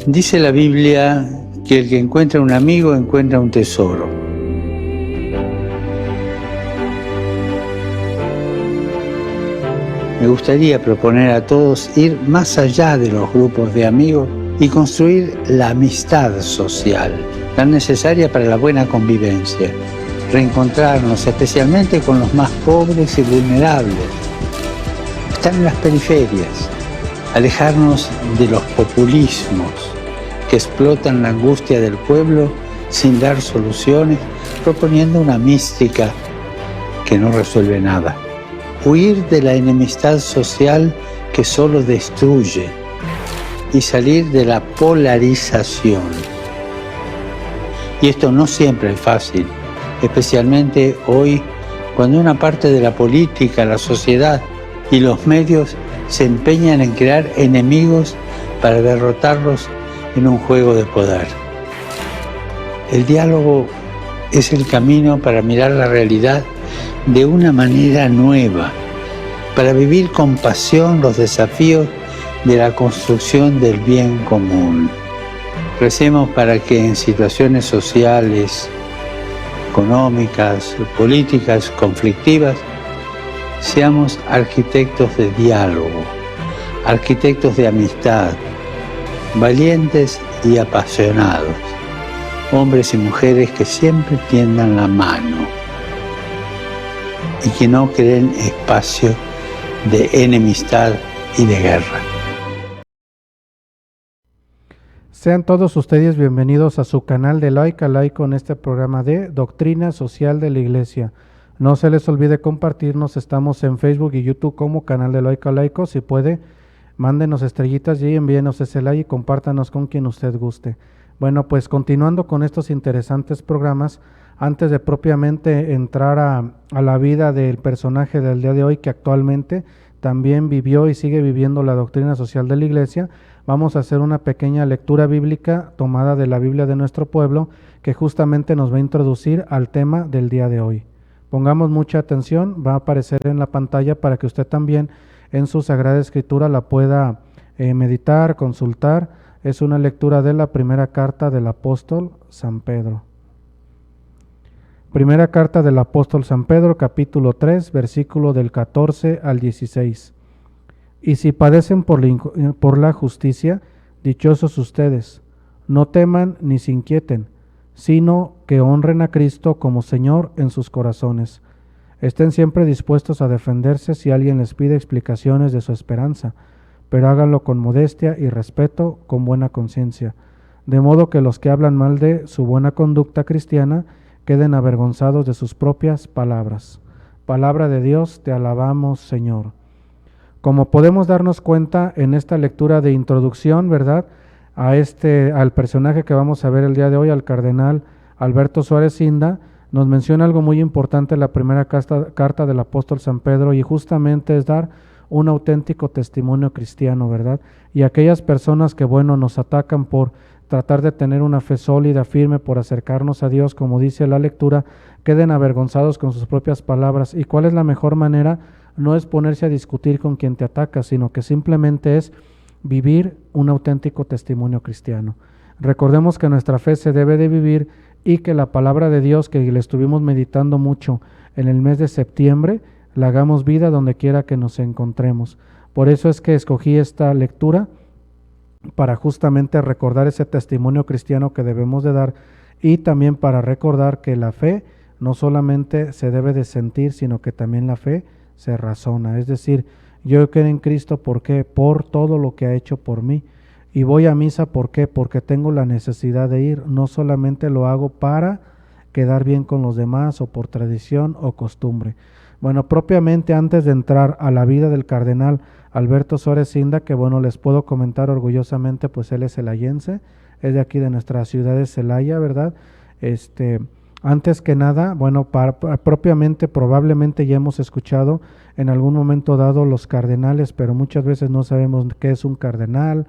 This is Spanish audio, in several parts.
Dice la Biblia que el que encuentra un amigo encuentra un tesoro. Me gustaría proponer a todos ir más allá de los grupos de amigos y construir la amistad social, tan necesaria para la buena convivencia. Reencontrarnos especialmente con los más pobres y vulnerables. Están en las periferias. Alejarnos de los populismos que explotan la angustia del pueblo sin dar soluciones, proponiendo una mística que no resuelve nada. Huir de la enemistad social que solo destruye y salir de la polarización. Y esto no siempre es fácil, especialmente hoy, cuando una parte de la política, la sociedad y los medios se empeñan en crear enemigos para derrotarlos en un juego de poder. El diálogo es el camino para mirar la realidad de una manera nueva, para vivir con pasión los desafíos de la construcción del bien común. Recemos para que en situaciones sociales, económicas, políticas, conflictivas, seamos arquitectos de diálogo, arquitectos de amistad, valientes y apasionados, hombres y mujeres que siempre tiendan la mano y que no creen espacio de enemistad y de guerra. Sean todos ustedes bienvenidos a su canal de Laica Laico en este programa de Doctrina Social de la Iglesia. No se les olvide compartirnos, estamos en Facebook y YouTube como canal de Laica Laico. Si puede, mándenos estrellitas y envíenos ese like y compártanos con quien usted guste. Bueno, pues continuando con estos interesantes programas, antes de propiamente entrar a la vida del personaje del día de hoy, que actualmente también vivió y sigue viviendo la doctrina social de la Iglesia, vamos a hacer una pequeña lectura bíblica tomada de la Biblia de nuestro pueblo, que justamente nos va a introducir al tema del día de hoy. Pongamos mucha atención, va a aparecer en la pantalla para que usted también en su Sagrada Escritura la pueda meditar, consultar. Es una lectura de la primera carta del apóstol San Pedro. Primera carta del apóstol San Pedro, capítulo 3, versículo del 14 al 16. Y si padecen por la justicia, dichosos ustedes, no teman ni se inquieten, sino que honren a Cristo como Señor en sus corazones. Estén siempre dispuestos a defenderse si alguien les pide explicaciones de su esperanza, pero háganlo con modestia y respeto, con buena conciencia, de modo que los que hablan mal de su buena conducta cristiana queden avergonzados de sus propias palabras. Palabra de Dios, te alabamos, Señor. Como podemos darnos cuenta en esta lectura de introducción, ¿verdad?, al personaje que vamos a ver el día de hoy, al cardenal Alberto Suárez Inda, nos menciona algo muy importante en la primera carta del apóstol San Pedro, y justamente es dar un auténtico testimonio cristiano, ¿verdad? Y aquellas personas que, nos atacan por tratar de tener una fe sólida, firme, por acercarnos a Dios, como dice la lectura, queden avergonzados con sus propias palabras. ¿Y cuál es la mejor manera? No es ponerse a discutir con quien te ataca, sino que simplemente es vivir un auténtico testimonio cristiano. Recordemos que nuestra fe se debe de vivir y que la palabra de Dios, que le estuvimos meditando mucho en el mes de septiembre, la hagamos vida donde quiera que nos encontremos. Por eso es que escogí esta lectura, para justamente recordar ese testimonio cristiano que debemos de dar, y también para recordar que la fe no solamente se debe de sentir, sino que también la fe se razona. Es decir, yo creo en Cristo, ¿por qué? Por todo lo que ha hecho por mí. Y voy a misa, ¿por qué? Porque tengo la necesidad de ir. No solamente lo hago para quedar bien con los demás o por tradición o costumbre. Bueno, propiamente antes de entrar a la vida del cardenal Alberto Suárez Inda, que les puedo comentar orgullosamente, pues él es celayense, es de aquí de nuestra ciudad de Celaya, ¿verdad? Antes que nada, propiamente, probablemente ya hemos escuchado en algún momento dado los cardenales, pero muchas veces no sabemos qué es un cardenal,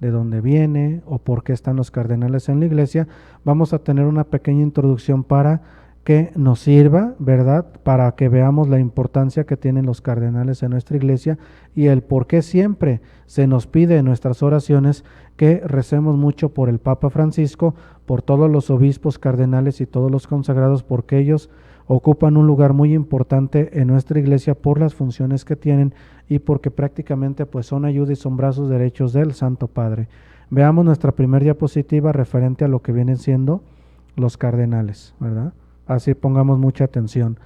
de dónde viene o por qué están los cardenales en la iglesia. Vamos a tener una pequeña introducción para que nos sirva, ¿verdad?, para que veamos la importancia que tienen los cardenales en nuestra iglesia y el por qué siempre se nos pide en nuestras oraciones que recemos mucho por el Papa Francisco, por todos los obispos, cardenales y todos los consagrados, porque ellos ocupan un lugar muy importante en nuestra iglesia por las funciones que tienen y porque prácticamente pues son ayuda y son brazos derechos del Santo Padre. Veamos nuestra primera diapositiva referente a lo que vienen siendo los cardenales, ¿verdad? Así pongamos mucha atención.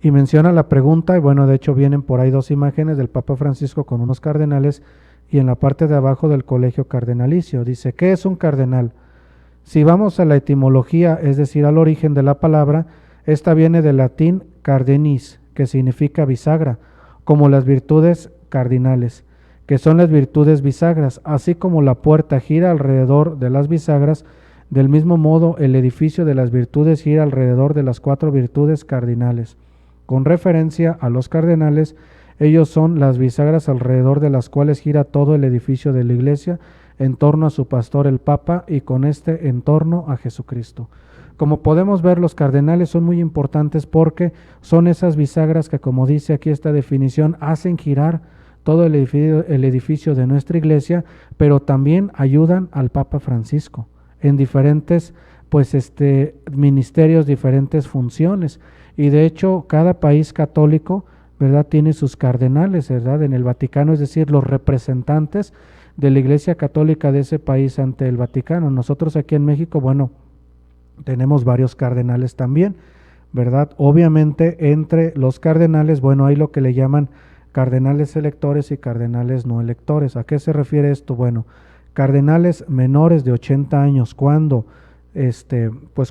Y menciona la pregunta, y bueno, de hecho vienen por ahí dos imágenes del Papa Francisco con unos cardenales, y en la parte de abajo del colegio cardenalicio. Dice, ¿qué es un cardenal? Si vamos a la etimología, es decir, al origen de la palabra, esta viene del latín cardenis, que significa bisagra, como las virtudes cardinales, que son las virtudes bisagras, así como la puerta gira alrededor de las bisagras. Del mismo modo, el edificio de las virtudes gira alrededor de las 4 virtudes cardinales. Con referencia a los cardenales, ellos son las bisagras alrededor de las cuales gira todo el edificio de la iglesia, en torno a su pastor el Papa y con este en torno a Jesucristo. Como podemos ver, los cardenales son muy importantes porque son esas bisagras que, como dice aquí esta definición, hacen girar todo el edificio de nuestra iglesia, pero también ayudan al Papa Francisco en diferentes ministerios, diferentes funciones. Y de hecho, cada país católico, ¿verdad?, tiene sus cardenales, ¿verdad?, en el Vaticano, es decir, los representantes de la Iglesia Católica de ese país ante el Vaticano. Nosotros aquí en México, bueno, tenemos varios cardenales también, ¿verdad? Obviamente, entre los cardenales, bueno, hay lo que le llaman cardenales electores y cardenales no electores. ¿A qué se refiere esto? Bueno, cardenales menores de 80 años, cuando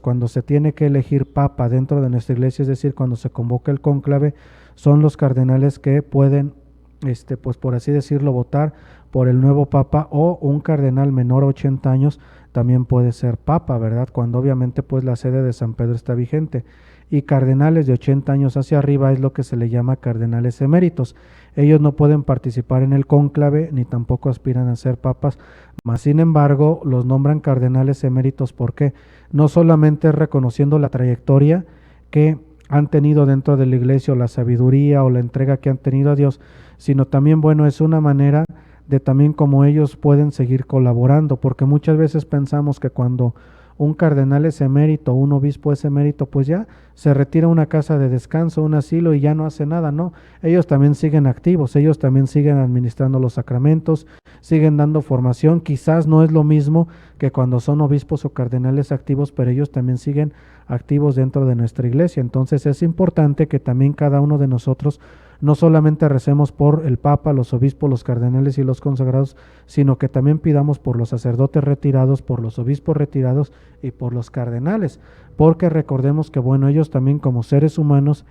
cuando se tiene que elegir papa dentro de nuestra iglesia, es decir, cuando se convoca el cónclave, son los cardenales que pueden, por así decirlo, votar por el nuevo papa, o un cardenal menor a 80 años también puede ser papa, ¿verdad? Cuando obviamente pues la sede de San Pedro está vigente. Y cardenales de 80 años hacia arriba es lo que se le llama cardenales eméritos. Ellos no pueden participar en el cónclave ni tampoco aspiran a ser papas, mas sin embargo los nombran cardenales eméritos. ¿Por qué? No solamente reconociendo la trayectoria que han tenido dentro de la iglesia, o la sabiduría o la entrega que han tenido a Dios, sino también, bueno, es una manera de también cómo ellos pueden seguir colaborando, porque muchas veces pensamos que cuando un cardenal es emérito, un obispo es emérito, pues ya se retira a una casa de descanso, un asilo, y ya no hace nada. No, ellos también siguen activos, ellos también siguen administrando los sacramentos, siguen dando formación. Quizás no es lo mismo que cuando son obispos o cardenales activos, pero ellos también siguen activos dentro de nuestra iglesia. Entonces es importante que también cada uno de nosotros no solamente recemos por el Papa, los obispos, los cardenales y los consagrados, sino que también pidamos por los sacerdotes retirados, por los obispos retirados y por los cardenales, porque recordemos que, bueno, ellos también como seres humanos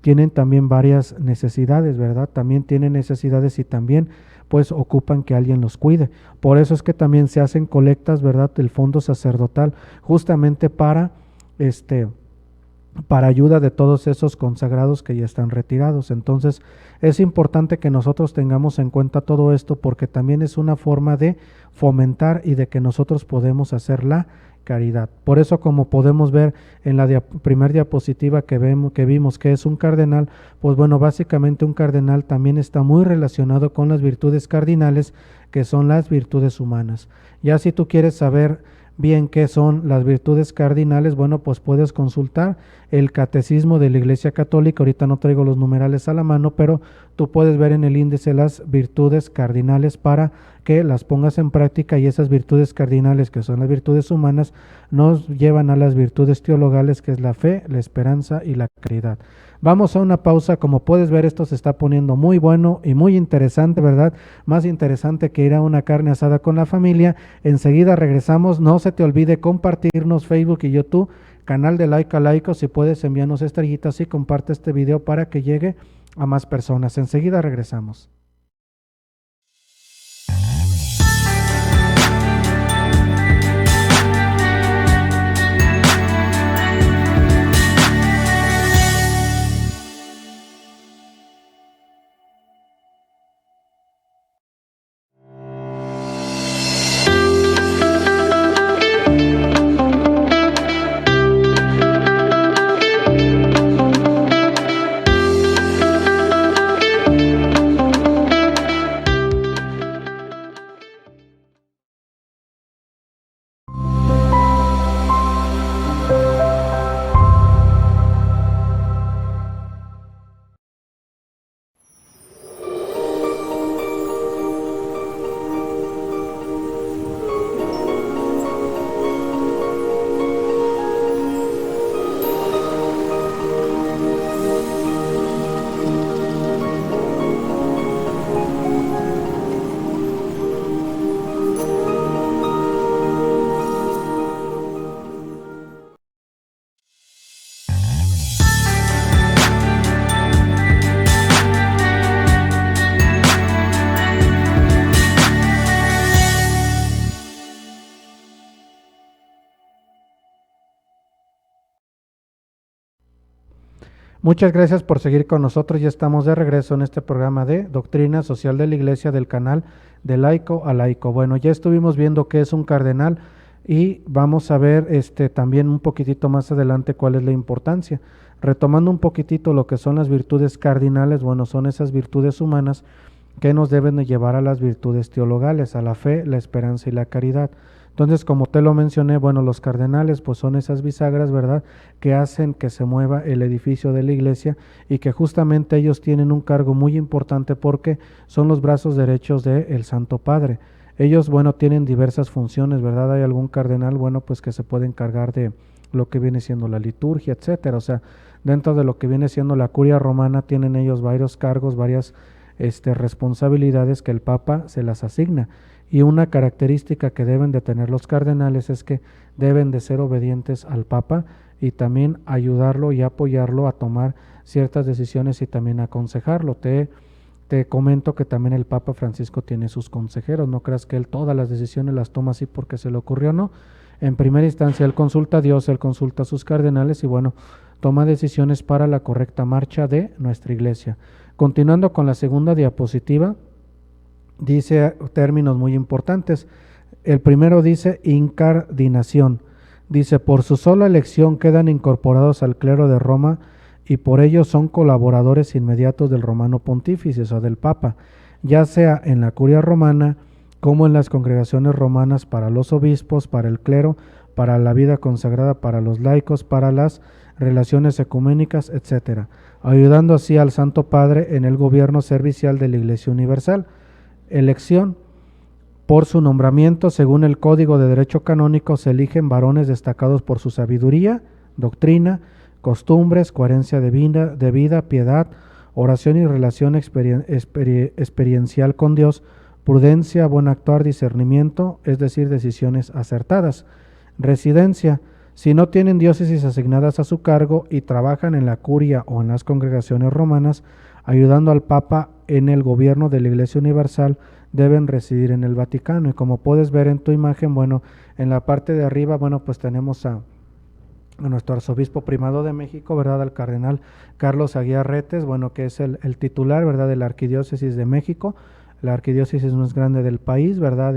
tienen también varias necesidades, ¿verdad? También tienen necesidades y también pues ocupan que alguien los cuide. Por eso es que también se hacen colectas, ¿verdad?, del fondo sacerdotal, justamente para ayuda de todos esos consagrados que ya están retirados. Entonces es importante que nosotros tengamos en cuenta todo esto, porque también es una forma de fomentar y de que nosotros podemos hacer la caridad. Por eso, como podemos ver en la primera diapositiva que vimos que es un cardenal, pues bueno, básicamente un cardenal también está muy relacionado con las virtudes cardinales, que son las virtudes humanas. Ya si tú quieres saber bien qué son las virtudes cardinales, bueno, pues puedes consultar el Catecismo de la Iglesia Católica. Ahorita no traigo los numerales a la mano, pero tú puedes ver en el índice las virtudes cardinales para que las pongas en práctica, y esas virtudes cardinales, que son las virtudes humanas, nos llevan a las virtudes teologales, que es la fe, la esperanza y la caridad. Vamos a una pausa. Como puedes ver, esto se está poniendo muy bueno y muy interesante, ¿verdad? Más interesante que ir a una carne asada con la familia. Enseguida regresamos. No se te olvide compartirnos Facebook y YouTube, canal de Laica Laicos. Si puedes, envíanos estrellitas y comparte este video para que llegue a más personas. Enseguida regresamos. Muchas gracias por seguir con nosotros. Ya estamos de regreso en este programa de Doctrina Social de la Iglesia del canal de Laico a Laico. Bueno, ya estuvimos viendo qué es un cardenal y vamos a ver también un poquitito más adelante cuál es la importancia. Retomando un poquitito lo que son las virtudes cardinales, bueno, son esas virtudes humanas que nos deben de llevar a las virtudes teologales, a la fe, la esperanza y la caridad. Entonces, como te lo mencioné, bueno, los cardenales pues son esas bisagras, ¿verdad?, que hacen que se mueva el edificio de la iglesia y que justamente ellos tienen un cargo muy importante porque son los brazos derechos del Santo Padre. Ellos, bueno, tienen diversas funciones, ¿verdad? Hay algún cardenal, bueno, pues que se puede encargar de lo que viene siendo la liturgia, etcétera. O sea, dentro de lo que viene siendo la curia romana tienen ellos varios cargos, varias responsabilidades que el Papa se las asigna. Y una característica que deben de tener los cardenales es que deben de ser obedientes al Papa y también ayudarlo y apoyarlo a tomar ciertas decisiones y también aconsejarlo. Te comento que también el Papa Francisco tiene sus consejeros, no creas que él todas las decisiones las toma así porque se le ocurrió, no. En primera instancia él consulta a Dios, él consulta a sus cardenales y bueno, toma decisiones para la correcta marcha de nuestra iglesia. Continuando con la segunda diapositiva, dice términos muy importantes. El primero dice incardinación. Dice, por su sola elección quedan incorporados al clero de Roma y por ello son colaboradores inmediatos del romano pontífice, o del Papa, ya sea en la curia romana como en las congregaciones romanas para los obispos, para el clero, para la vida consagrada, para los laicos, para las relaciones ecuménicas, etcétera, ayudando así al Santo Padre en el gobierno servicial de la Iglesia Universal. Elección. Por su nombramiento, según el Código de Derecho Canónico, se eligen varones destacados por su sabiduría, doctrina, costumbres, coherencia de vida, piedad, oración y relación experiencial con Dios, prudencia, buen actuar, discernimiento, es decir, decisiones acertadas. Residencia. Si no tienen diócesis asignadas a su cargo y trabajan en la curia o en las congregaciones romanas, ayudando al Papa en el gobierno de la Iglesia Universal, deben residir en el Vaticano. Y como puedes ver en tu imagen, bueno, en la parte de arriba, bueno, pues tenemos a nuestro arzobispo primado de México, ¿verdad?, al cardenal Carlos Aguiar Retes, bueno, que es el titular, ¿verdad?, de la Arquidiócesis de México, la arquidiócesis más grande del país, ¿verdad?,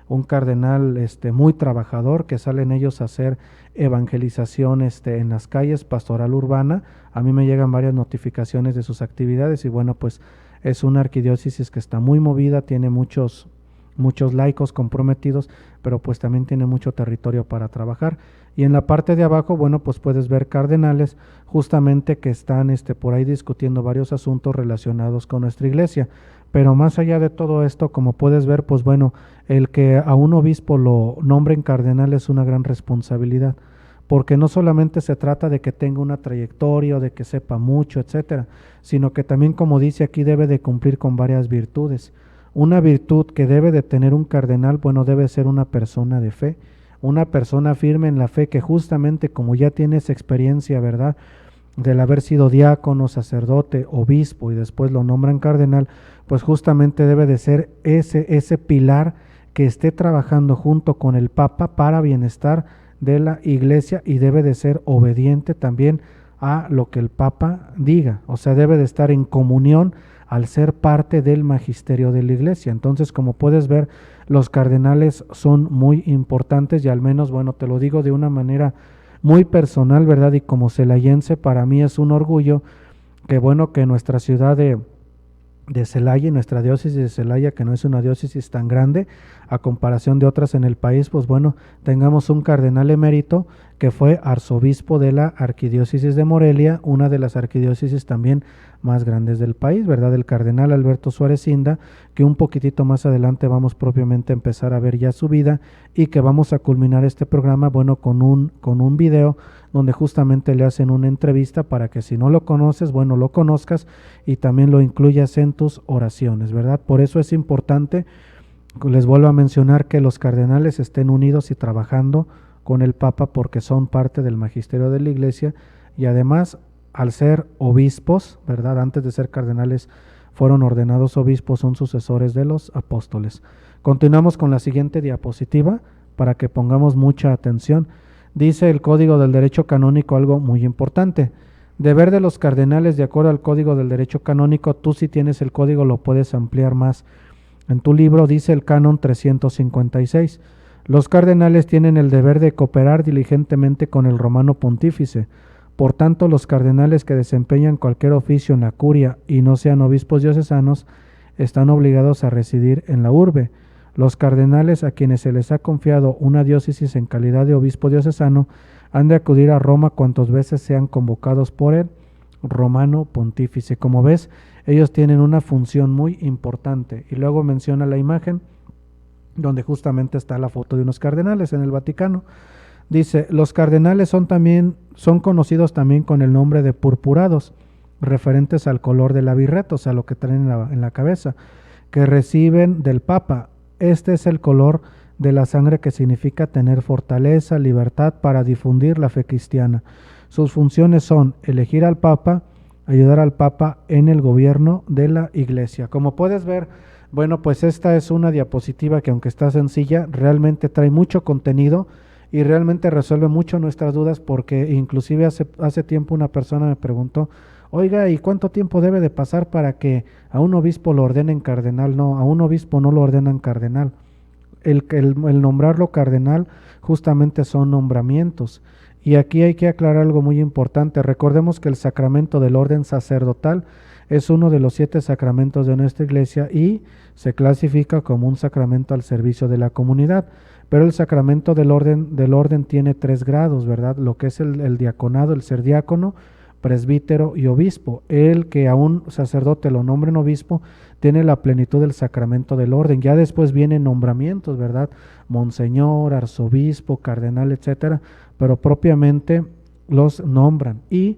un cardenal muy trabajador, que salen ellos a hacer evangelización en las calles, pastoral urbana. A mí me llegan varias notificaciones de sus actividades y bueno, pues es una arquidiócesis que está muy movida, tiene muchos laicos comprometidos, pero pues también tiene mucho territorio para trabajar. Y en la parte de abajo, bueno, pues puedes ver cardenales justamente que están por ahí discutiendo varios asuntos relacionados con nuestra iglesia. Pero más allá de todo esto, como puedes ver, pues bueno, el que a un obispo lo nombren cardenal es una gran responsabilidad, porque no solamente se trata de que tenga una trayectoria o de que sepa mucho, etcétera, sino que también, como dice aquí, debe de cumplir con varias virtudes. Una virtud que debe de tener un cardenal, bueno, debe ser una persona de fe, una persona firme en la fe que justamente como ya tiene esa experiencia, ¿verdad?, del haber sido diácono, sacerdote, obispo y después lo nombran cardenal, pues justamente debe de ser ese pilar que esté trabajando junto con el Papa para bienestar de la iglesia y debe de ser obediente también a lo que el Papa diga, o sea, debe de estar en comunión al ser parte del magisterio de la iglesia. Entonces, como puedes ver, los cardenales son muy importantes y al menos, bueno, te lo digo de una manera muy personal, ¿verdad? Y como celayense, para mí es un orgullo que, bueno, que nuestra ciudad de Celaya, nuestra diócesis de Celaya, que no es una diócesis tan grande a comparación de otras en el país, pues bueno, tengamos un cardenal emérito que fue arzobispo de la arquidiócesis de Morelia, una de las arquidiócesis también más grandes del país, ¿verdad? El cardenal Alberto Suárez Inda, que un poquitito más adelante vamos propiamente a empezar a ver ya su vida y que vamos a culminar este programa, bueno, con un video donde justamente le hacen una entrevista para que si no lo conoces, bueno, lo conozcas y también lo incluyas en tus oraciones, ¿verdad? Por eso es importante, les vuelvo a mencionar, que los cardenales estén unidos y trabajando con el Papa porque son parte del magisterio de la iglesia y además al ser obispos, ¿verdad?, antes de ser cardenales fueron ordenados obispos, son sucesores de los apóstoles. Continuamos con la siguiente diapositiva para que pongamos mucha atención. Dice el Código del Derecho Canónico algo muy importante. Deber de los cardenales de acuerdo al Código del Derecho Canónico. Tú si tienes el código lo puedes ampliar más. En tu libro dice el canon 356. Los cardenales tienen el deber de cooperar diligentemente con el romano pontífice. Por tanto, los cardenales que desempeñan cualquier oficio en la curia y no sean obispos diocesanos están obligados a residir en la urbe. Los cardenales a quienes se les ha confiado una diócesis en calidad de obispo diocesano han de acudir a Roma cuantas veces sean convocados por el romano pontífice. Como ves, ellos tienen una función muy importante. Y luego menciona la imagen donde justamente está la foto de unos cardenales en el Vaticano. Dice, los cardenales son conocidos también con el nombre de purpurados, referentes al color de la birreta, o sea, lo que traen en la cabeza, que reciben del Papa. Este es el color de la sangre que significa tener fortaleza, libertad para difundir la fe cristiana. Sus funciones son elegir al Papa, ayudar al Papa en el gobierno de la Iglesia. Como puedes ver, bueno, pues esta es una diapositiva que aunque está sencilla, realmente trae mucho contenido y realmente resuelve mucho nuestras dudas, porque inclusive hace tiempo una persona me preguntó, oiga, ¿y cuánto tiempo debe de pasar para que a un obispo lo ordenen cardenal? No, a un obispo no lo ordenan cardenal. El nombrarlo cardenal justamente son nombramientos. Y aquí hay que aclarar algo muy importante. Recordemos que el sacramento del orden sacerdotal es uno de los 7 sacramentos de nuestra iglesia y se clasifica como un sacramento al servicio de la comunidad. Pero el sacramento del orden tiene 3 grados, ¿verdad? Lo que es el diaconado, el ser diácono, presbítero y obispo. El que a un sacerdote lo nombren obispo tiene la plenitud del sacramento del orden. Ya después vienen nombramientos, ¿verdad? Monseñor, arzobispo, cardenal, etcétera, pero propiamente los nombran. Y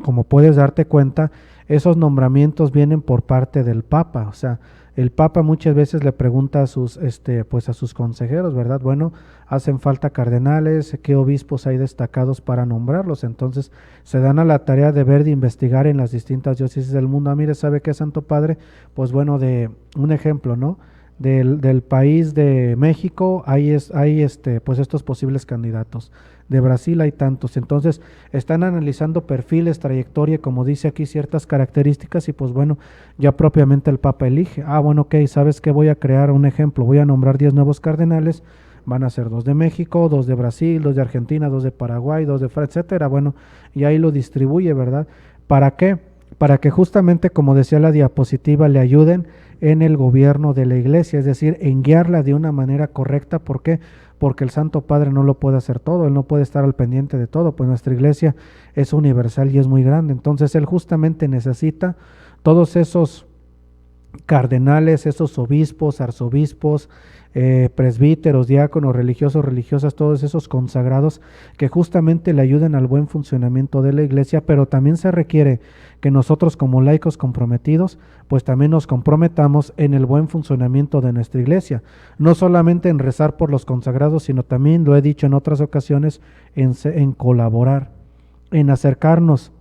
como puedes darte cuenta, esos nombramientos vienen por parte del Papa. O sea, el Papa muchas veces le pregunta a sus consejeros, ¿verdad? Bueno, hacen falta cardenales, ¿qué obispos hay destacados para nombrarlos? Entonces se dan a la tarea de ver, de investigar en las distintas diócesis del mundo. Mire, ¿sabe qué, Santo Padre? Pues bueno, de un ejemplo, ¿no? Del país de México hay pues estos posibles candidatos. De Brasil hay tantos. Entonces están analizando perfiles, trayectoria, como dice aquí, ciertas características, y pues bueno, ya propiamente el Papa elige. Bueno, ok, ¿sabes qué? Voy a crear un ejemplo, voy a nombrar 10 nuevos cardenales, van a ser 2 de México, 2 de Brasil, 2 de Argentina, 2 de Paraguay, 2 de Francia, etcétera. Bueno, y ahí lo distribuye, ¿verdad? ¿Para qué? Para que justamente, como decía la diapositiva, le ayuden en el gobierno de la iglesia, es decir, en guiarla de una manera correcta. ¿Por qué? Porque el Santo Padre no lo puede hacer todo, él no puede estar al pendiente de todo, pues nuestra iglesia es universal y es muy grande. Entonces él justamente necesita todos esos cardenales, esos obispos, arzobispos, presbíteros, diáconos, religiosos, religiosas, todos esos consagrados que justamente le ayuden al buen funcionamiento de la iglesia. Pero también se requiere que nosotros como laicos comprometidos pues también nos comprometamos en el buen funcionamiento de nuestra iglesia, no solamente en rezar por los consagrados, sino también, lo he dicho en otras ocasiones, en colaborar, en acercarnos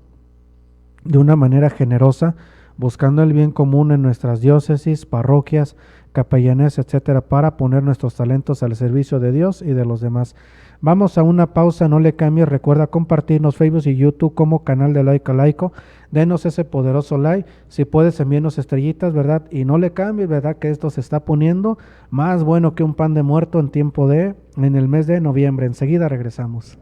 de una manera generosa, buscando el bien común en nuestras diócesis, parroquias, capellanes, etcétera, para poner nuestros talentos al servicio de Dios y de los demás. Vamos a una pausa, no le cambies, recuerda compartirnos Facebook y YouTube como canal de Laico a Laico, denos ese poderoso like, si puedes envíenos estrellitas, ¿verdad? Y no le cambies, ¿verdad? Que esto se está poniendo más bueno que un pan de muerto en el mes de noviembre. Enseguida regresamos.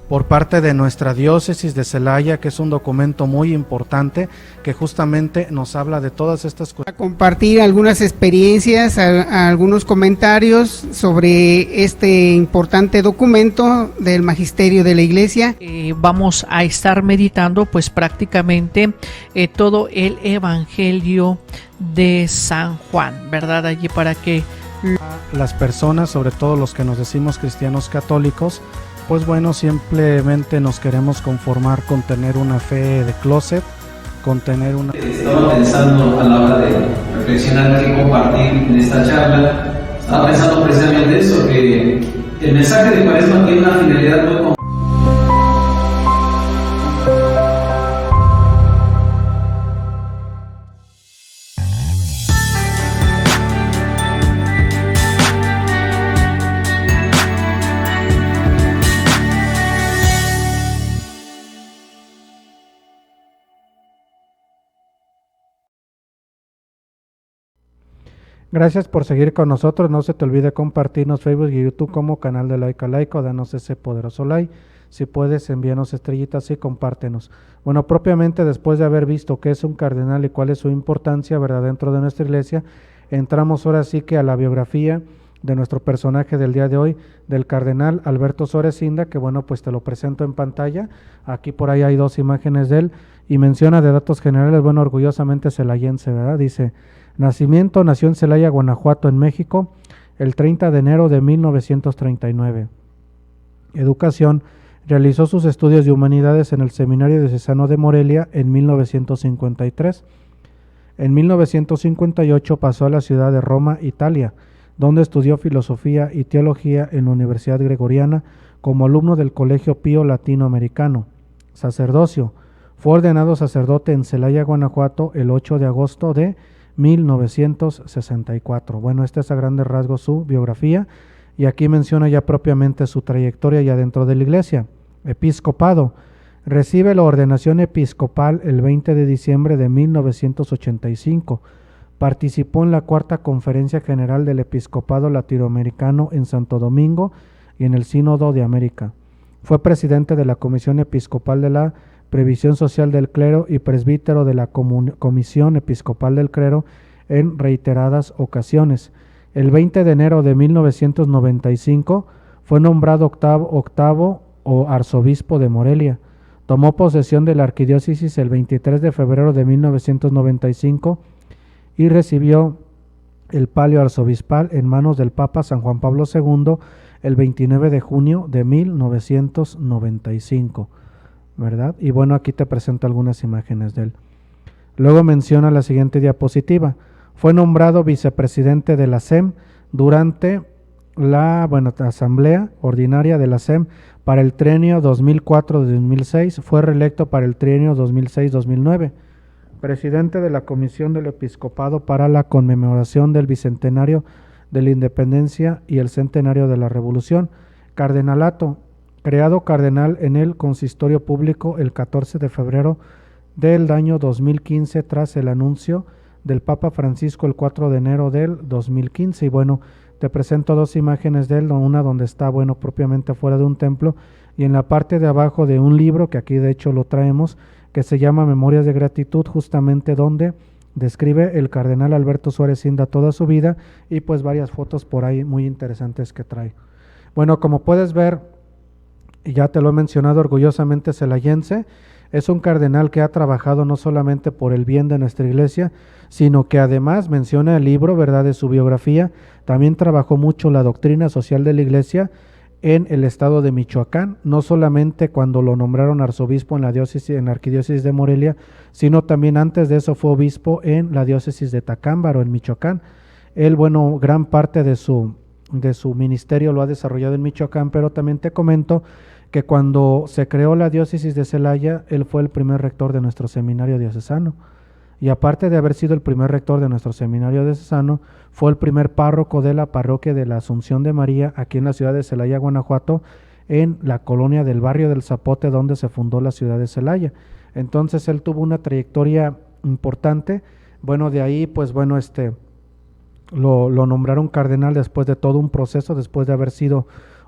Por parte de nuestra diócesis de Celaya, que es un documento muy importante que justamente nos habla de todas estas cosas. A compartir algunas experiencias, algunos comentarios sobre este importante documento del magisterio de la iglesia. Vamos a estar meditando pues prácticamente todo el evangelio de San Juan, ¿verdad? Allí para que las personas, sobre todo los que nos decimos cristianos católicos, pues bueno, simplemente nos queremos conformar con tener una fe de closet, contener una... Estaba pensando a la hora de reflexionar qué compartir en esta charla. Estaba pensando precisamente eso, que el mensaje de Cuaresma tiene una finalidad muy concreta. Gracias por seguir con nosotros. No se te olvide compartirnos Facebook y YouTube como canal de Laico a Laico. Danos ese poderoso like. Si puedes, envíanos estrellitas y compártenos. Bueno, propiamente después de haber visto qué es un cardenal y cuál es su importancia, ¿verdad?, dentro de nuestra iglesia, entramos ahora sí que a la biografía de nuestro personaje del día de hoy, del cardenal Alberto Suárez Inda, que bueno, pues te lo presento en pantalla. Aquí por ahí hay 2 imágenes de él y menciona de datos generales, bueno, orgullosamente celayense, ¿verdad? Dice: nacimiento, nació en Celaya, Guanajuato, en México, el 30 de enero de 1939. Educación, realizó sus estudios de humanidades en el Seminario Diocesano de Morelia en 1953. En 1958 pasó a la ciudad de Roma, Italia, donde estudió filosofía y teología en la Universidad Gregoriana como alumno del Colegio Pío Latinoamericano. Sacerdocio, fue ordenado sacerdote en Celaya, Guanajuato, el 8 de agosto de 1964. Bueno, esta es a grandes rasgos su biografía, y aquí menciona ya propiamente su trayectoria ya dentro de la iglesia. Episcopado, recibe la ordenación episcopal el 20 de diciembre de 1985. Participó en la 4ª Conferencia General del Episcopado Latinoamericano en Santo Domingo y en el Sínodo de América. Fue presidente de la Comisión Episcopal de la Previsión Social del Clero y presbítero de la Comisión Episcopal del Clero en reiteradas ocasiones. El 20 de enero de 1995 fue nombrado octavo o arzobispo de Morelia. Tomó posesión de la arquidiócesis el 23 de febrero de 1995 y recibió el palio arzobispal en manos del Papa San Juan Pablo II el 29 de junio de 1995. ¿Verdad? Y bueno, aquí te presento algunas imágenes de él. Luego menciona la siguiente diapositiva. Fue nombrado vicepresidente de la SEM durante la asamblea ordinaria de la SEM para el trienio 2004-2006. Fue reelecto para el trienio 2006-2009. Presidente de la Comisión del Episcopado para la conmemoración del bicentenario de la Independencia y el centenario de la Revolución. Cardenalato, creado cardenal en el consistorio público el 14 de febrero del año 2015 tras el anuncio del Papa Francisco el 4 de enero del 2015. Y bueno, te presento 2 imágenes de él, una donde está, bueno, propiamente fuera de un templo, y en la parte de abajo de un libro, que aquí de hecho lo traemos, que se llama Memorias de Gratitud, justamente donde describe el cardenal Alberto Suárez Inda toda su vida, y pues varias fotos por ahí muy interesantes que trae. Bueno, como puedes ver, y ya te lo he mencionado, orgullosamente celayense, es un cardenal que ha trabajado no solamente por el bien de nuestra iglesia, sino que además menciona el libro, ¿verdad?, de su biografía, también trabajó mucho la doctrina social de la iglesia en el estado de Michoacán, no solamente cuando lo nombraron arzobispo en la arquidiócesis de Morelia, sino también antes de eso fue obispo en la diócesis de Tacámbaro, en Michoacán. Él, bueno, gran parte de su ministerio lo ha desarrollado en Michoacán, pero también te comento que cuando se creó la diócesis de Celaya, él fue el primer rector de nuestro seminario diocesano. Y aparte de haber sido el primer rector de nuestro seminario diocesano, fue el primer párroco de la parroquia de la Asunción de María, aquí en la ciudad de Celaya, Guanajuato, en la colonia del barrio del Zapote, donde se fundó la ciudad de Celaya. Entonces él tuvo una trayectoria importante. Bueno, de ahí, pues bueno, lo nombraron cardenal después de todo un proceso, después de haber sido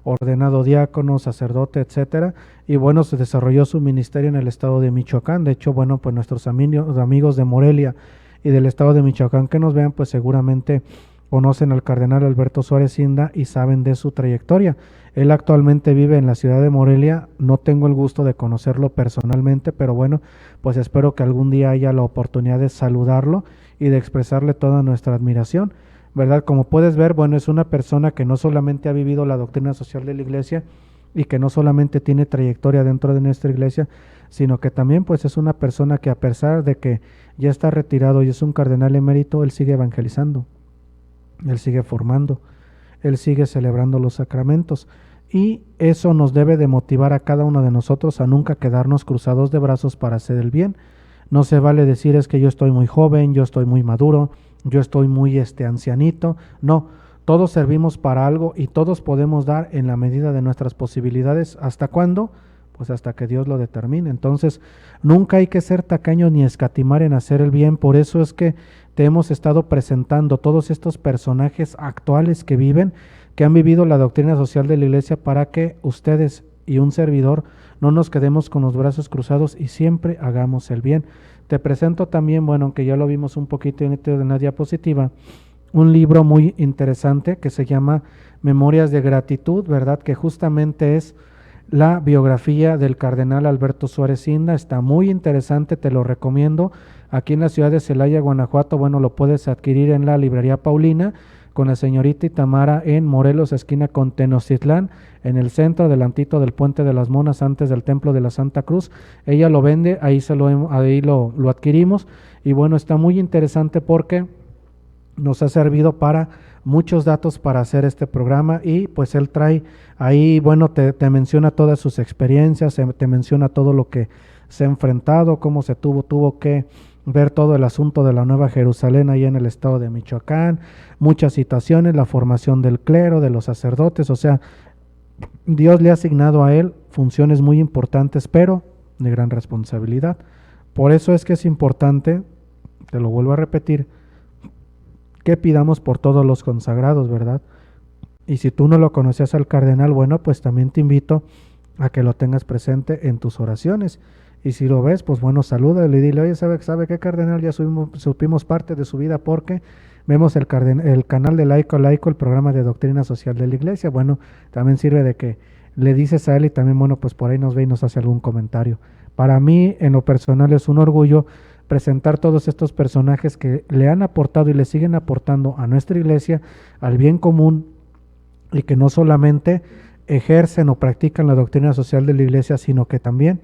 ordenado diácono, sacerdote, etcétera, y bueno, se desarrolló su ministerio en el estado de Michoacán. De hecho, bueno, pues nuestros amigos de Morelia y del estado de Michoacán que nos vean, pues seguramente conocen al cardenal Alberto Suárez Inda y saben de su trayectoria. Él actualmente vive en la ciudad de Morelia, no tengo el gusto de conocerlo personalmente, pero bueno, pues espero que algún día haya la oportunidad de saludarlo y de expresarle toda nuestra admiración, ¿verdad? Como puedes ver, bueno, es una persona que no solamente ha vivido la doctrina social de la iglesia y que no solamente tiene trayectoria dentro de nuestra iglesia, sino que también pues es una persona que, a pesar de que ya está retirado y es un cardenal emérito, él sigue evangelizando, él sigue formando, él sigue celebrando los sacramentos, y eso nos debe de motivar a cada uno de nosotros a nunca quedarnos cruzados de brazos para hacer el bien. No se vale decir es que yo estoy muy joven, yo estoy muy maduro, yo estoy muy ancianito. No, todos servimos para algo y todos podemos dar en la medida de nuestras posibilidades. ¿Hasta cuándo? Pues hasta que Dios lo determine. Entonces, nunca hay que ser tacaños ni escatimar en hacer el bien. Por eso es que te hemos estado presentando todos estos personajes actuales que viven, que han vivido la doctrina social de la Iglesia, para que ustedes y un servidor no nos quedemos con los brazos cruzados y siempre hagamos el bien. Te presento también, bueno, aunque ya lo vimos un poquito en la diapositiva, un libro muy interesante que se llama Memorias de Gratitud, ¿verdad? Que justamente es la biografía del cardenal Alberto Suárez Inda. Está muy interesante, te lo recomiendo. Aquí en la ciudad de Celaya, Guanajuato, bueno, lo puedes adquirir en la librería Paulina, con la señorita Itamara, en Morelos, esquina con Tenochtitlán, en el centro, delantito del Puente de las Monas, antes del Templo de la Santa Cruz. Ella lo vende, ahí lo adquirimos, y bueno, está muy interesante porque nos ha servido para muchos datos para hacer este programa, y pues él trae ahí, bueno, te menciona todas sus experiencias, te menciona todo lo que se ha enfrentado, cómo se tuvo que ver todo el asunto de la Nueva Jerusalén ahí en el estado de Michoacán, muchas situaciones, la formación del clero, de los sacerdotes. O sea, Dios le ha asignado a él funciones muy importantes, pero de gran responsabilidad. Por eso es que es importante, te lo vuelvo a repetir, que pidamos por todos los consagrados, ¿verdad? Y si tú no lo conocías al cardenal, bueno, pues también te invito a que lo tengas presente en tus oraciones. Y si lo ves, pues bueno, salúdale y dile, oye, ¿sabe qué, cardenal? Ya supimos parte de su vida porque vemos el canal de Laico a Laico, el programa de doctrina social de la Iglesia. Bueno, también sirve de que le dices a él, y también, bueno, pues por ahí nos ve y nos hace algún comentario. Para mí, en lo personal, es un orgullo presentar todos estos personajes que le han aportado y le siguen aportando a nuestra Iglesia, al bien común, y que no solamente ejercen o practican la doctrina social de la Iglesia, sino que también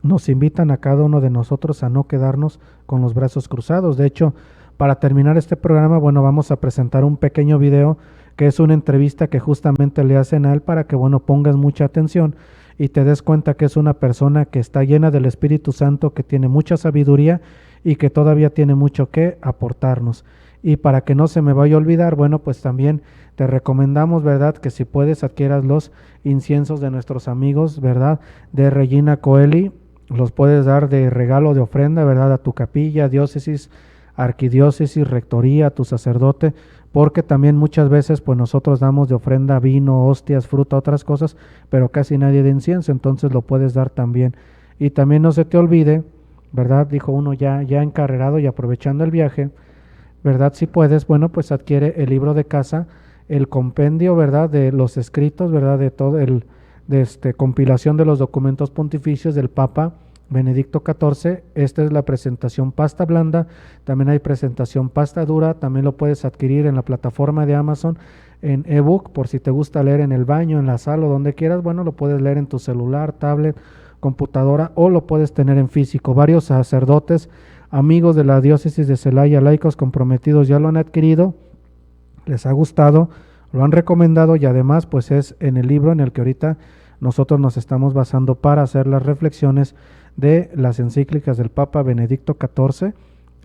nos invitan a cada uno de nosotros a no quedarnos con los brazos cruzados. De hecho, para terminar este programa, bueno, vamos a presentar un pequeño video que es una entrevista que justamente le hacen a él, para que, bueno, pongas mucha atención y te des cuenta que es una persona que está llena del Espíritu Santo, que tiene mucha sabiduría y que todavía tiene mucho que aportarnos. Y para que no se me vaya a olvidar, bueno, pues también te recomendamos, ¿verdad?, que si puedes adquieras los inciensos de nuestros amigos, ¿verdad?, de Regina Coeli. Los puedes dar de regalo, de ofrenda, ¿verdad?, a tu capilla, diócesis, arquidiócesis, rectoría, a tu sacerdote, porque también muchas veces pues nosotros damos de ofrenda vino, hostias, fruta, otras cosas, pero casi nadie de incienso, entonces lo puedes dar también. Y también no se te olvide, ¿verdad?, dijo uno ya encarrerado y aprovechando el viaje, ¿verdad?, si puedes, bueno, pues adquiere el libro de casa, el compendio, ¿verdad?, de los escritos, ¿verdad?, de todo compilación de los documentos pontificios del Papa Benedicto XIV. Esta es la presentación pasta blanda, también hay presentación pasta dura, también lo puedes adquirir en la plataforma de Amazon en ebook, por si te gusta leer en el baño, en la sala o donde quieras. Bueno, lo puedes leer en tu celular, tablet, computadora, o lo puedes tener en físico. Varios sacerdotes, amigos de la diócesis de Celaya, laicos comprometidos, ya lo han adquirido, les ha gustado, lo han recomendado, y además pues es en el libro en el que ahorita nosotros nos estamos basando para hacer las reflexiones de las encíclicas del Papa Benedicto XIV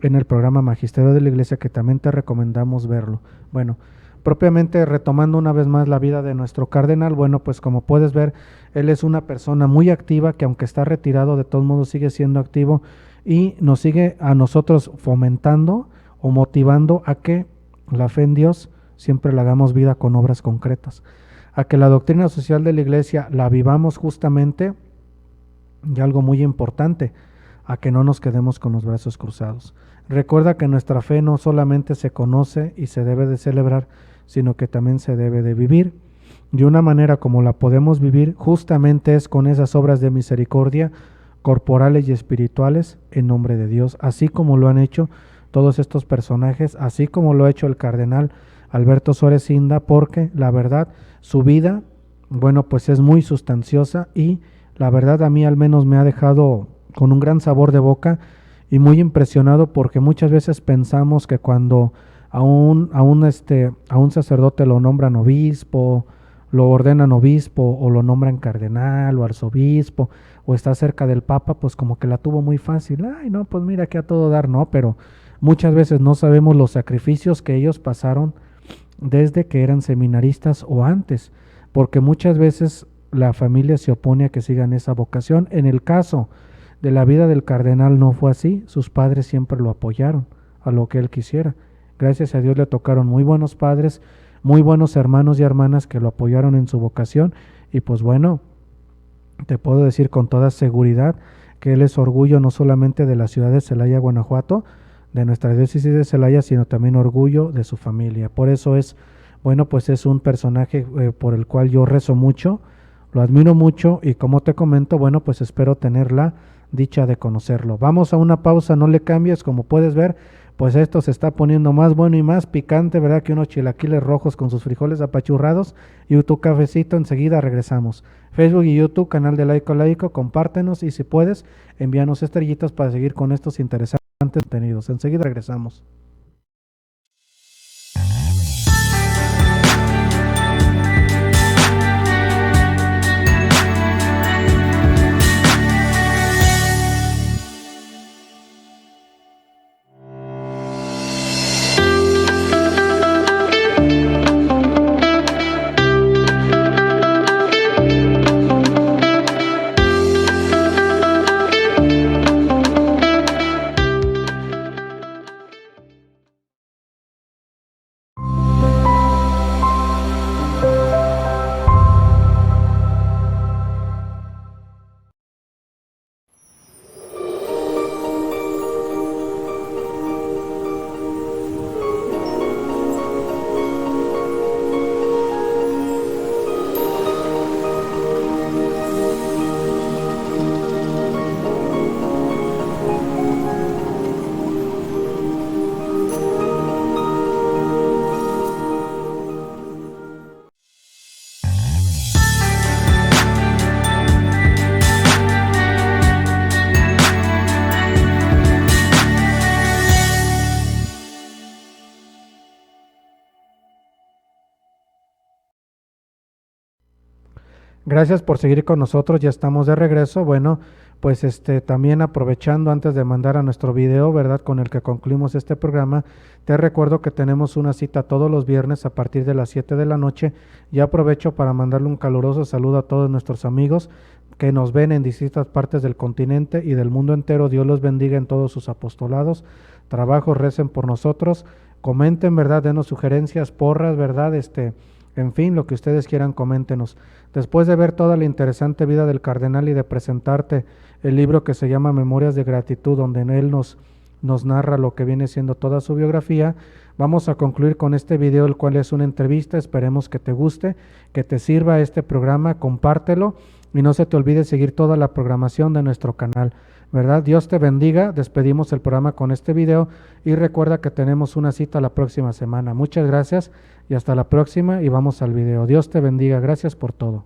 en el programa Magisterio de la Iglesia, que también te recomendamos verlo. Bueno, propiamente retomando una vez más la vida de nuestro cardenal, bueno, pues como puedes ver, él es una persona muy activa, que aunque está retirado, de todos modos sigue siendo activo y nos sigue a nosotros fomentando o motivando a que la fe en Dios siempre la hagamos vida con obras concretas, a que la doctrina social de la Iglesia la vivamos justamente, y algo muy importante, a que no nos quedemos con los brazos cruzados. Recuerda que nuestra fe no solamente se conoce y se debe de celebrar, sino que también se debe de vivir. Y una manera como la podemos vivir justamente es con esas obras de misericordia corporales y espirituales en nombre de Dios, así como lo han hecho todos estos personajes, así como lo ha hecho el cardenal Alberto Suárez Inda, porque la verdad, su vida, bueno, pues es muy sustanciosa, y la verdad a mí al menos me ha dejado con un gran sabor de boca y muy impresionado, porque muchas veces pensamos que cuando a un sacerdote lo nombran obispo, lo ordenan obispo o lo nombran cardenal o arzobispo o está cerca del papa, pues como que la tuvo muy fácil. Ay, no, pues mira que a todo dar, no, pero muchas veces no sabemos los sacrificios que ellos pasaron desde que eran seminaristas o antes, porque muchas veces la familia se opone a que sigan esa vocación. En el caso de la vida del cardenal no fue así, sus padres siempre lo apoyaron a lo que él quisiera. Gracias a Dios le tocaron muy buenos padres, muy buenos hermanos y hermanas que lo apoyaron en su vocación, y pues bueno, te puedo decir con toda seguridad que él es orgullo no solamente de la ciudad de Celaya, Guanajuato, de nuestra diócesis de Celaya, sino también orgullo de su familia. Por eso es, bueno, pues es un personaje por el cual yo rezo mucho, lo admiro mucho, y como te comento, bueno, pues espero tener la dicha de conocerlo. Vamos a una pausa, no le cambies. Como puedes ver, pues esto se está poniendo más bueno y más picante, ¿verdad? Que unos chilaquiles rojos con sus frijoles apachurrados y tu cafecito. Enseguida regresamos. Facebook y YouTube, canal de Laico Laico, compártenos y si puedes, envíanos estrellitas para seguir con estos interesantes contenidos. Enseguida regresamos. Gracias por seguir con nosotros, ya estamos de regreso. Bueno, pues también aprovechando antes de mandar a nuestro video, ¿verdad?, con el que concluimos este programa, te recuerdo que tenemos una cita todos los viernes a partir de las 7 de la noche. Y aprovecho para mandarle un caluroso saludo a todos nuestros amigos que nos ven en distintas partes del continente y del mundo entero. Dios los bendiga en todos sus apostolados, trabajos, recen por nosotros, comenten, ¿verdad?, denos sugerencias, porras, ¿verdad?, en fin, lo que ustedes quieran, coméntenos. Después de ver toda la interesante vida del cardenal y de presentarte el libro que se llama Memorias de Gratitud, donde en él nos narra lo que viene siendo toda su biografía, vamos a concluir con este video, el cual es una entrevista. Esperemos que te guste, que te sirva este programa, compártelo y no se te olvide seguir toda la programación de nuestro canal, ¿verdad? Dios te bendiga. Despedimos el programa con este video y recuerda que tenemos una cita la próxima semana. Muchas gracias y hasta la próxima, y vamos al video. Dios te bendiga. Gracias por todo.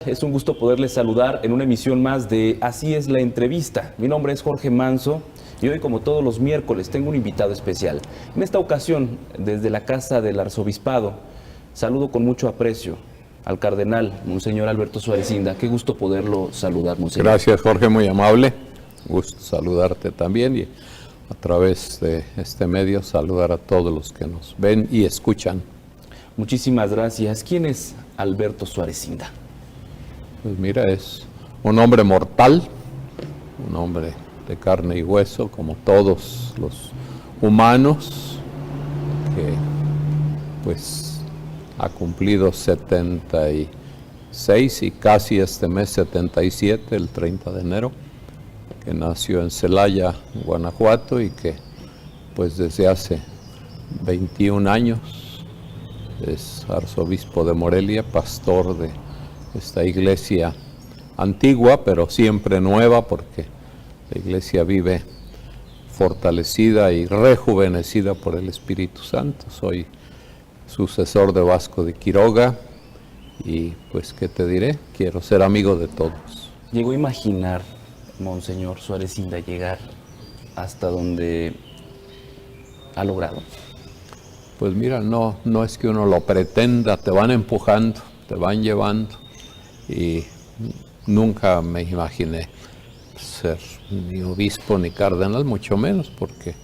Es un gusto poderles saludar en una emisión más de Así es la entrevista. Mi nombre es Jorge Manso y hoy, como todos los miércoles, tengo un invitado especial. En esta ocasión, desde la Casa del Arzobispado, saludo con mucho aprecio al cardenal Monseñor Alberto Suarezinda. Qué gusto poderlo saludar, Monseñor. Gracias, Jorge, muy amable. Gusto saludarte también, y a través de este medio saludar a todos los que nos ven y escuchan. Muchísimas gracias. ¿Quién es Alberto Suarezinda? Pues mira, es un hombre mortal, un hombre de carne y hueso, como todos los humanos, que pues ha cumplido 76 y casi este mes 77, el 30 de enero, que nació en Celaya, Guanajuato, y que pues desde hace 21 años es arzobispo de Morelia, pastor de esta iglesia antigua, pero siempre nueva, porque la iglesia vive fortalecida y rejuvenecida por el Espíritu Santo. Soy sucesor de Vasco de Quiroga y pues, ¿qué te diré? Quiero ser amigo de todos. ¿Llegó a imaginar, Monseñor Suárez Inda, llegar hasta donde ha logrado? Pues mira, no es que uno lo pretenda, te van empujando, te van llevando, y nunca me imaginé ser ni obispo ni cardenal, mucho menos, porque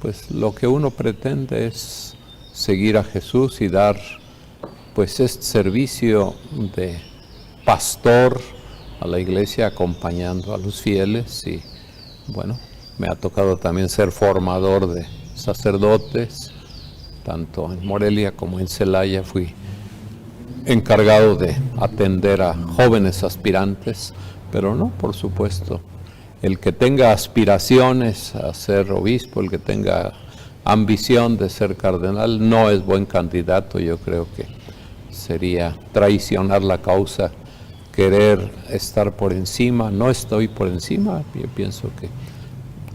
pues lo que uno pretende es seguir a Jesús y dar pues este servicio de pastor a la iglesia, acompañando a los fieles. Y bueno, me ha tocado también ser formador de sacerdotes, tanto en Morelia como en Celaya. Fui encargado de atender a jóvenes aspirantes, pero no, por supuesto, el que tenga aspiraciones a ser obispo, el que tenga ambición de ser cardenal, no es buen candidato. Yo creo que sería traicionar la causa, querer estar por encima. No estoy por encima, yo pienso que,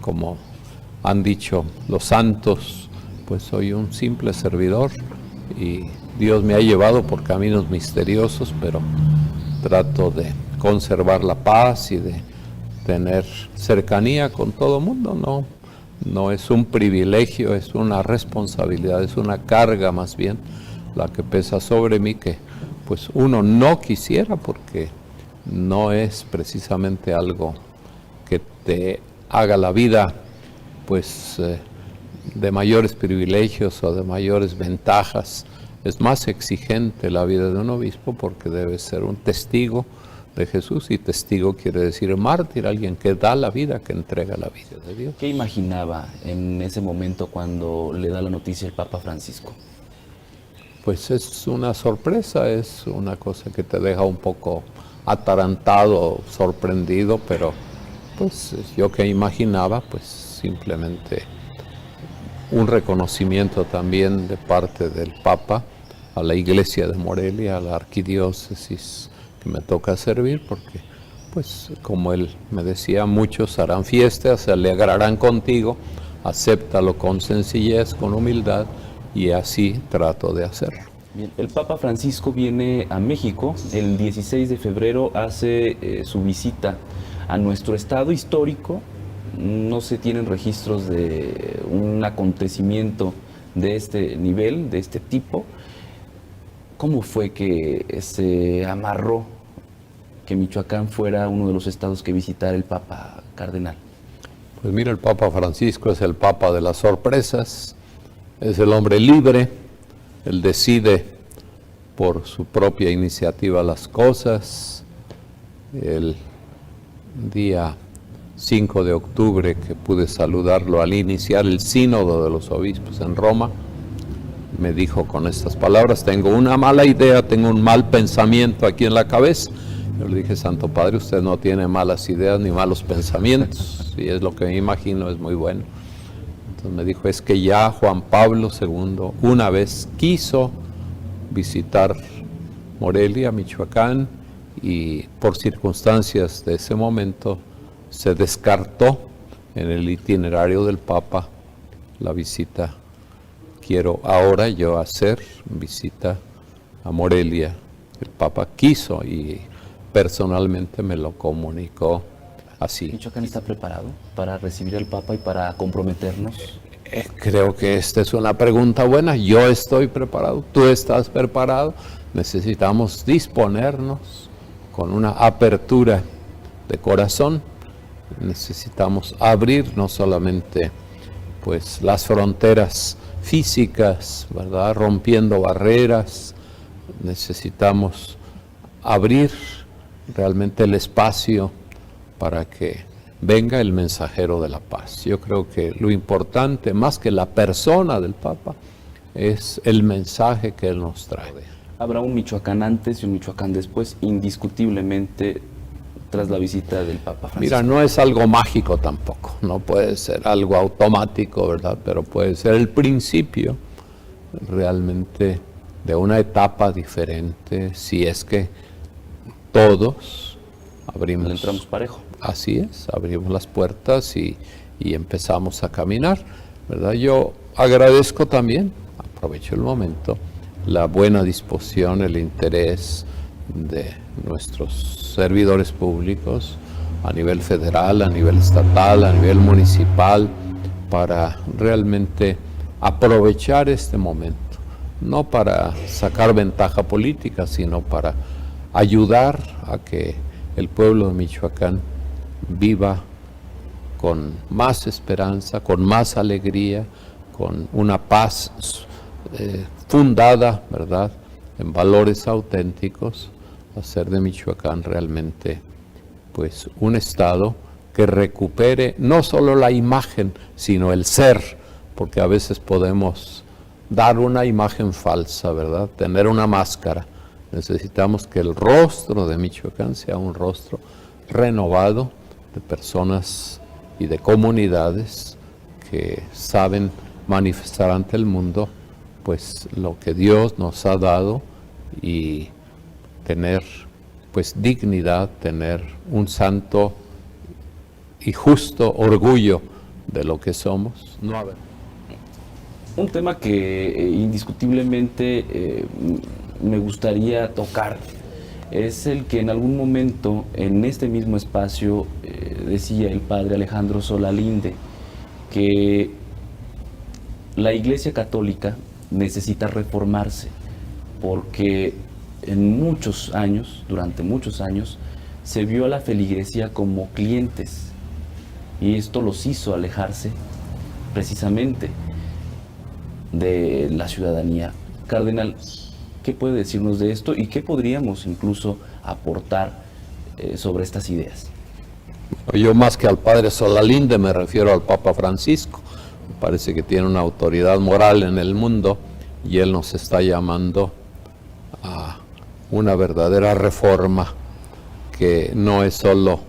como han dicho los santos, pues soy un simple servidor y Dios me ha llevado por caminos misteriosos, pero trato de conservar la paz y de tener cercanía con todo mundo. No es un privilegio, es una responsabilidad, es una carga más bien la que pesa sobre mí, que pues uno no quisiera, porque no es precisamente algo que te haga la vida pues de mayores privilegios o de mayores ventajas. Es más exigente la vida de un obispo porque debe ser un testigo de Jesús, y testigo quiere decir mártir, alguien que da la vida, que entrega la vida de Dios. ¿Qué imaginaba en ese momento cuando le da la noticia el Papa Francisco? Pues es una sorpresa, es una cosa que te deja un poco atarantado, sorprendido, pero pues yo que imaginaba, pues simplemente un reconocimiento también de parte del Papa a la Iglesia de Morelia, a la arquidiócesis que me toca servir, porque pues como él me decía, muchos harán fiestas, se alegrarán contigo, acéptalo con sencillez, con humildad, y así trato de hacerlo. Bien, el Papa Francisco viene a México el 16 de febrero, hace su visita a nuestro estado histórico. No se tienen registros de un acontecimiento de este nivel, de este tipo. ¿Cómo fue que se amarró que Michoacán fuera uno de los estados que visitara el Papa Cardenal? Pues mira, el Papa Francisco es el Papa de las sorpresas, es el hombre libre, él decide por su propia iniciativa las cosas. El día 5 de octubre, que pude saludarlo al iniciar el sínodo de los obispos en Roma, me dijo con estas palabras: tengo una mala idea, tengo un mal pensamiento aquí en la cabeza. Yo le dije: Santo Padre, usted no tiene malas ideas ni malos pensamientos, y es lo que me imagino, es muy bueno. Entonces me dijo: es que ya Juan Pablo II una vez quiso visitar Morelia, Michoacán, y por circunstancias de ese momento se descartó en el itinerario del Papa la visita. Quiero ahora yo hacer visita a Morelia. El Papa quiso y personalmente me lo comunicó así. ¿Michoacán está preparado para recibir al Papa y para comprometernos? Creo que esta es una pregunta buena. Yo estoy preparado, tú estás preparado. Necesitamos disponernos con una apertura de corazón. Necesitamos abrir no solamente pues las fronteras físicas, ¿verdad?, rompiendo barreras. Necesitamos abrir realmente el espacio para que venga el mensajero de la paz. Yo creo que lo importante, más que la persona del Papa, es el mensaje que él nos trae. Habrá un Michoacán antes y un Michoacán después, indiscutiblemente, tras la visita del Papa Francisco. Mira, no es algo mágico tampoco, no puede ser algo automático, ¿verdad? Pero puede ser el principio realmente de una etapa diferente, si es que todos abrimos. Le entramos parejo. Así es, abrimos las puertas y empezamos a caminar, ¿verdad? Yo agradezco también, aprovecho el momento, la buena disposición, el interés de nuestros servidores públicos a nivel federal, a nivel estatal, a nivel municipal, para realmente aprovechar este momento, no para sacar ventaja política, sino para ayudar a que el pueblo de Michoacán viva con más esperanza, con más alegría, con una paz fundada, ¿verdad?, en valores auténticos, hacer de Michoacán realmente pues un estado que recupere no solo la imagen, sino el ser, porque a veces podemos dar una imagen falsa, ¿verdad?, tener una máscara. Necesitamos que el rostro de Michoacán sea un rostro renovado de personas y de comunidades que saben manifestar ante el mundo pues lo que Dios nos ha dado y tener pues dignidad, tener un santo y justo orgullo de lo que somos. No haber. Un tema que indiscutiblemente me gustaría tocar es el que en algún momento en este mismo espacio decía el padre Alejandro Solalinde, que la Iglesia Católica necesita reformarse porque durante muchos años, se vio a la feligresía como clientes y esto los hizo alejarse precisamente de la ciudadanía. Cardenal, ¿qué puede decirnos de esto y qué podríamos incluso aportar sobre estas ideas? Yo más que al padre Solalinde me refiero al Papa Francisco. Me parece que tiene una autoridad moral en el mundo y él nos está llamando a una verdadera reforma que no es solo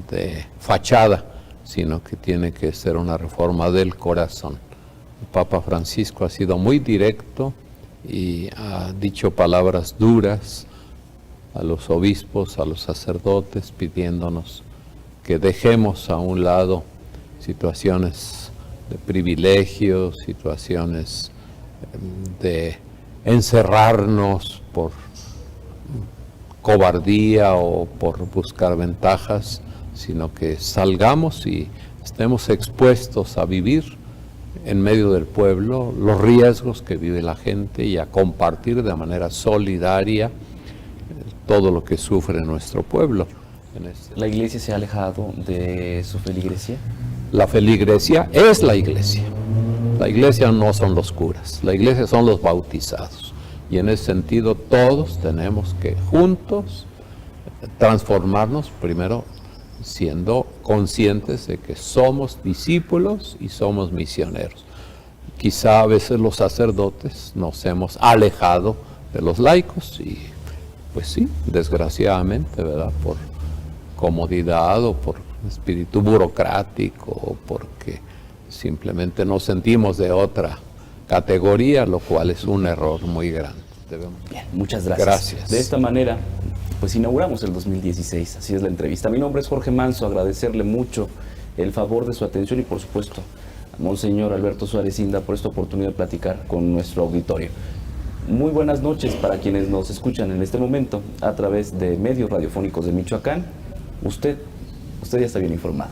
de fachada, sino que tiene que ser una reforma del corazón. El Papa Francisco ha sido muy directo y ha dicho palabras duras a los obispos, a los sacerdotes, pidiéndonos que dejemos a un lado situaciones de privilegios, situaciones de encerrarnos por cobardía o por buscar ventajas, sino que salgamos y estemos expuestos a vivir en medio del pueblo los riesgos que vive la gente y a compartir de manera solidaria todo lo que sufre nuestro pueblo. ¿La iglesia se ha alejado de su feligresía? La feligresía es la iglesia. La iglesia no son los curas, la iglesia son los bautizados. Y en ese sentido todos tenemos que juntos transformarnos, primero siendo conscientes de que somos discípulos y somos misioneros. Quizá a veces los sacerdotes nos hemos alejado de los laicos y pues sí, desgraciadamente, ¿verdad?, por comodidad o por espíritu burocrático o porque simplemente nos sentimos de otra categoría, lo cual es un error muy grande. Bien, muchas gracias. Gracias. De esta manera, pues inauguramos el 2016, así es la entrevista. Mi nombre es Jorge Manso, agradecerle mucho el favor de su atención y por supuesto a Monseñor Alberto Suárez Inda por esta oportunidad de platicar con nuestro auditorio. Muy buenas noches para quienes nos escuchan en este momento a través de medios radiofónicos de Michoacán. Usted ya está bien informado.